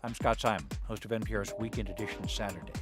I'm Scott Simon, host of NPR's Weekend Edition Saturday.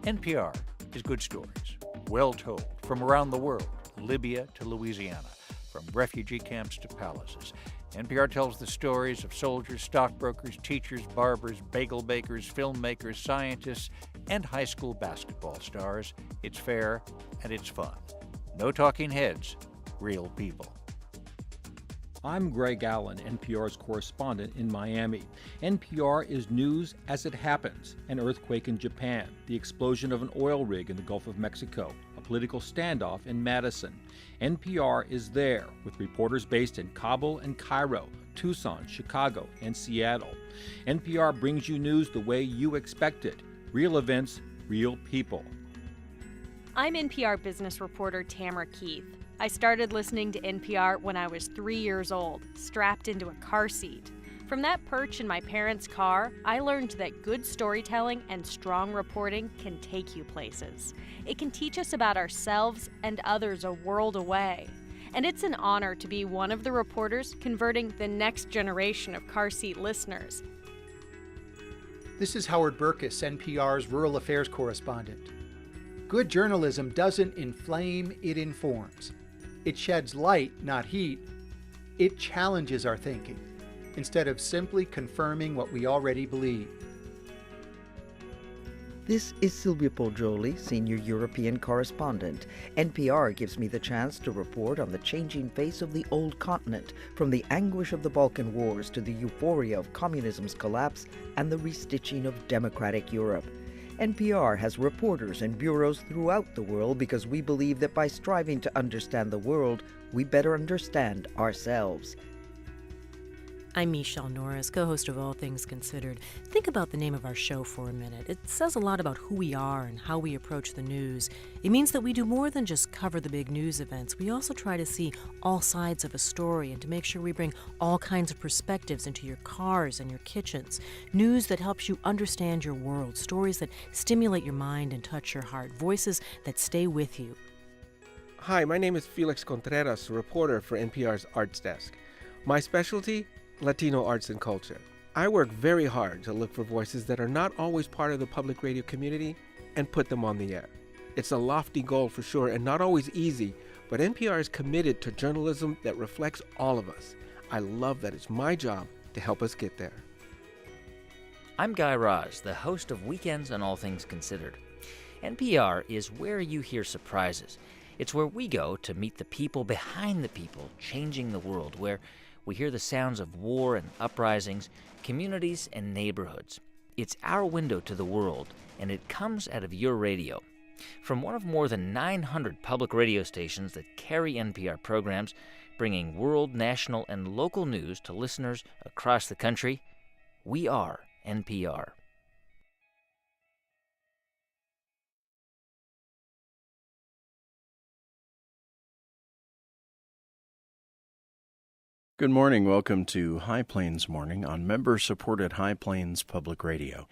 NPR is good stories, well told, from around the world, Libya to Louisiana, from refugee camps to palaces. NPR tells the stories of soldiers, stockbrokers, teachers, barbers, bagel bakers, filmmakers, scientists, and high school basketball stars. It's fair and it's fun. No talking heads, real people. I'm Greg Allen, NPR's correspondent in Miami. NPR is news as it happens. An earthquake in Japan, the explosion of an oil rig in the Gulf of Mexico, a political standoff in Madison. NPR is there with reporters based in Kabul and Cairo, Tucson, Chicago, and Seattle. NPR brings you news the way you expect it. Real events, real people. I'm NPR business reporter Tamara Keith. I started listening to NPR when I was 3 years old, strapped into a car seat. From that perch in my parents' car, I learned that good storytelling and strong reporting can take you places. It can teach us about ourselves and others a world away. And it's an honor to be one of the reporters converting the next generation of car seat listeners. This is Howard Burkus, NPR's Rural Affairs correspondent. Good journalism doesn't inflame, it informs. It sheds light, not heat. It challenges our thinking, instead of simply confirming what we already believe. This is Sylvia Poggioli, Senior European Correspondent. NPR gives me the chance to report on the changing face of the old continent, from the anguish of the Balkan Wars to the euphoria of communism's collapse and the restitching of democratic Europe. NPR has reporters and bureaus throughout the world because we believe that by striving to understand the world, we better understand ourselves. I'm Michelle Norris, co-host of All Things Considered. Think about the name of our show for a minute. It says a lot about who we are and how we approach the news. It means that we do more than just cover the big news events. We also try to see all sides of a story and to make sure we bring all kinds of perspectives into your cars and your kitchens. News that helps you understand your world, stories that stimulate your mind and touch your heart, voices that stay with you. Hi, my name is Felix Contreras, reporter for NPR's Arts Desk. My specialty? Latino arts and culture. I work very hard to look for voices that are not always part of the public radio community and put them on the air. It's a lofty goal for sure and not always easy, but NPR is committed to journalism that reflects all of us. I love that it's my job to help us get there. I'm Guy Raz, the host of Weekends on All Things Considered. NPR is where you hear surprises. It's where we go to meet the people behind the people changing the world, where we hear the sounds of war and uprisings, communities and neighborhoods. It's our window to the world, and it comes out of your radio. From one of more than 900 public radio stations that carry NPR programs, bringing world, national, and local news to listeners across the country, we are NPR. Good morning. Welcome to High Plains Morning on member-supported High Plains Public Radio.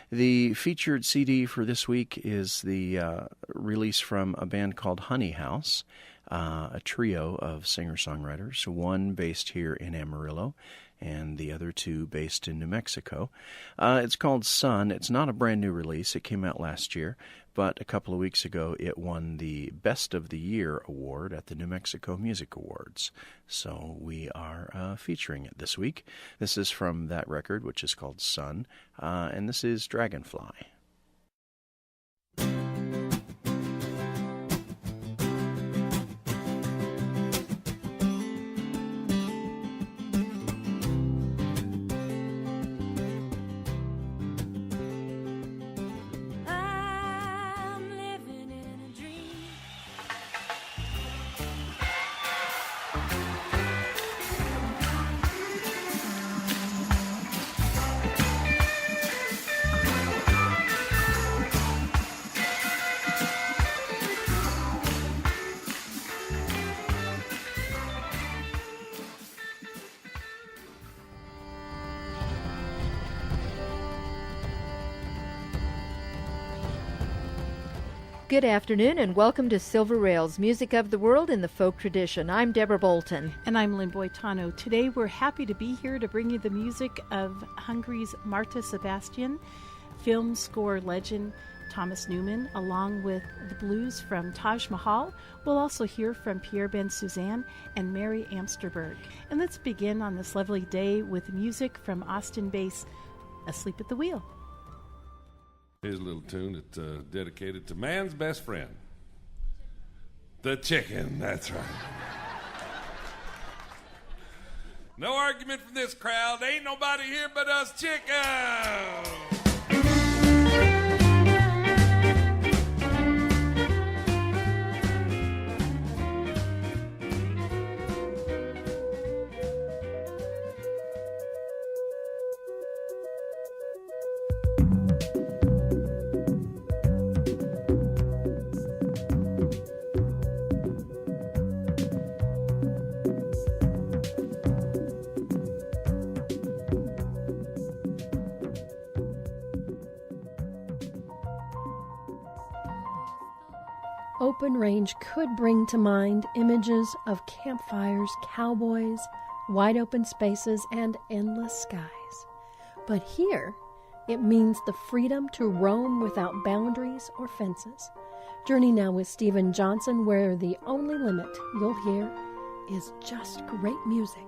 The featured CD for this week is the release from a band called Honey House, a trio of singer-songwriters, one based here in Amarillo and the other two based in New Mexico. It's called Sun. It's not a brand new release. It came out last year, but a couple of weeks ago it won the Best of the Year award at the New Mexico Music Awards. So we are featuring it this week. This is from that record, which is called Sun, and this is Dragonfly. Good afternoon and welcome to Silver Rails, music of the world in the folk tradition. I'm Deborah Bolton. And I'm Lynn Boitano. Today we're happy to be here to bring you the music of Hungary's Marta Sebastian, film score legend Thomas Newman, along with the blues from Taj Mahal. We'll also hear from Pierre Ben Suzanne and Mary Amsterberg. And let's begin on this lovely day with music from Austin bass Asleep at the Wheel. Here's a little tune that's dedicated to man's best friend, the chicken. That's right. No argument from this crowd. Ain't nobody here but us chickens. Open range could bring to mind images of campfires, cowboys, wide open spaces, and endless skies. But here, it means the freedom to roam without boundaries or fences. Journey now with Stephen Johnson, where the only limit you'll hear is just great music.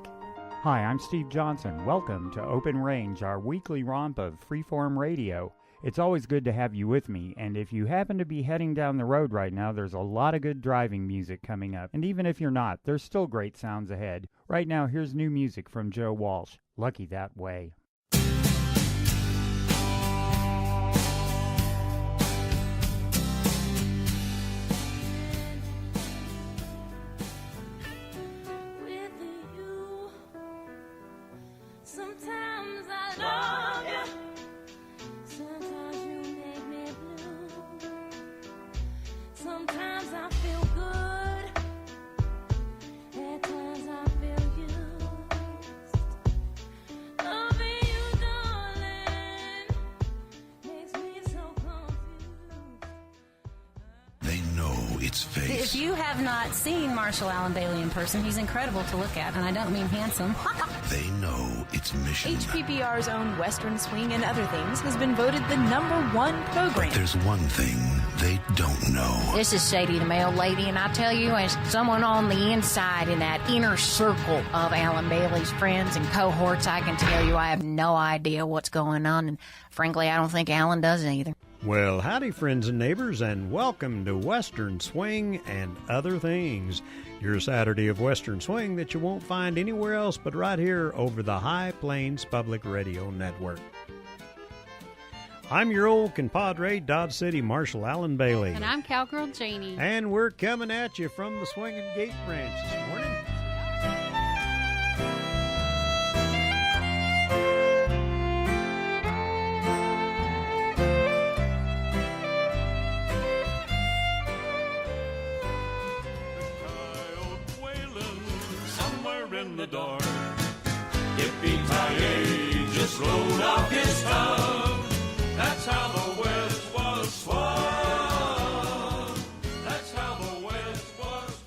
Hi, I'm Steve Johnson. Welcome to Open Range, our weekly romp of freeform radio. It's always good to have you with me, and if you happen to be heading down the road right now, there's a lot of good driving music coming up. And even if you're not, there's still great sounds ahead. Right now, here's new music from Joe Walsh, Lucky That Way. Sometimes I love you. Sometimes you make me blue. Sometimes I feel good. At times I feel used. Loving you, darling, makes me so confused. They know its face. If you have not seen Marshall Allen Bailey in person, he's incredible to look at, and I don't mean handsome. They know its mission. HPPR's own Western Swing and Other Things has been voted the #1 program. But there's one thing they don't know. This is Sadie, the mail lady, and I tell you, as someone on the inside in that inner circle of Alan Bailey's friends and cohorts, I can tell you I have no idea what's going on, and frankly, I don't think Alan does either. Well, howdy, friends and neighbors, and welcome to Western Swing and Other Things, your Saturday of Western Swing that you won't find anywhere else but right here over the High Plains Public Radio Network. I'm your old compadre, Dodge City Marshall Allen Bailey. And I'm Cowgirl Janie. And we're coming at you from the Swinging Gate Ranch this morning. In the dark, Yippee-ki-yay just rolled off his tongue. That's how the West was swung. That's how the West was.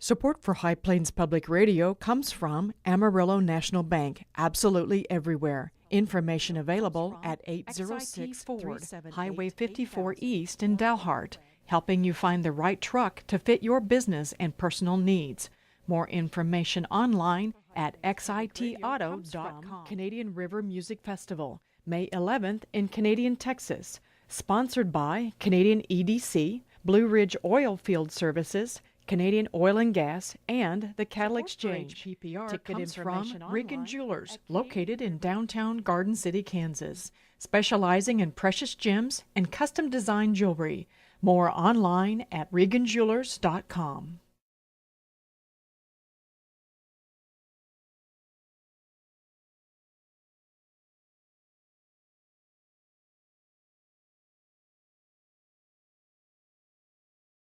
Support for High Plains Public Radio comes from Amarillo National Bank, absolutely everywhere. Information available at 806 Ford, Highway 54 East in Dalhart. helping you find the right truck to fit your business and personal needs. More information online at xitauto.com. Canadian River Music Festival, May 11th in Canadian, Texas. Sponsored by Canadian EDC, Blue Ridge Oil Field Services, Canadian Oil and Gas, and the Cattle Exchange. Ticketed from Regan Jewelers, located in downtown Garden City, Kansas, specializing in precious gems and custom design jewelry. More online at reganjewelers.com.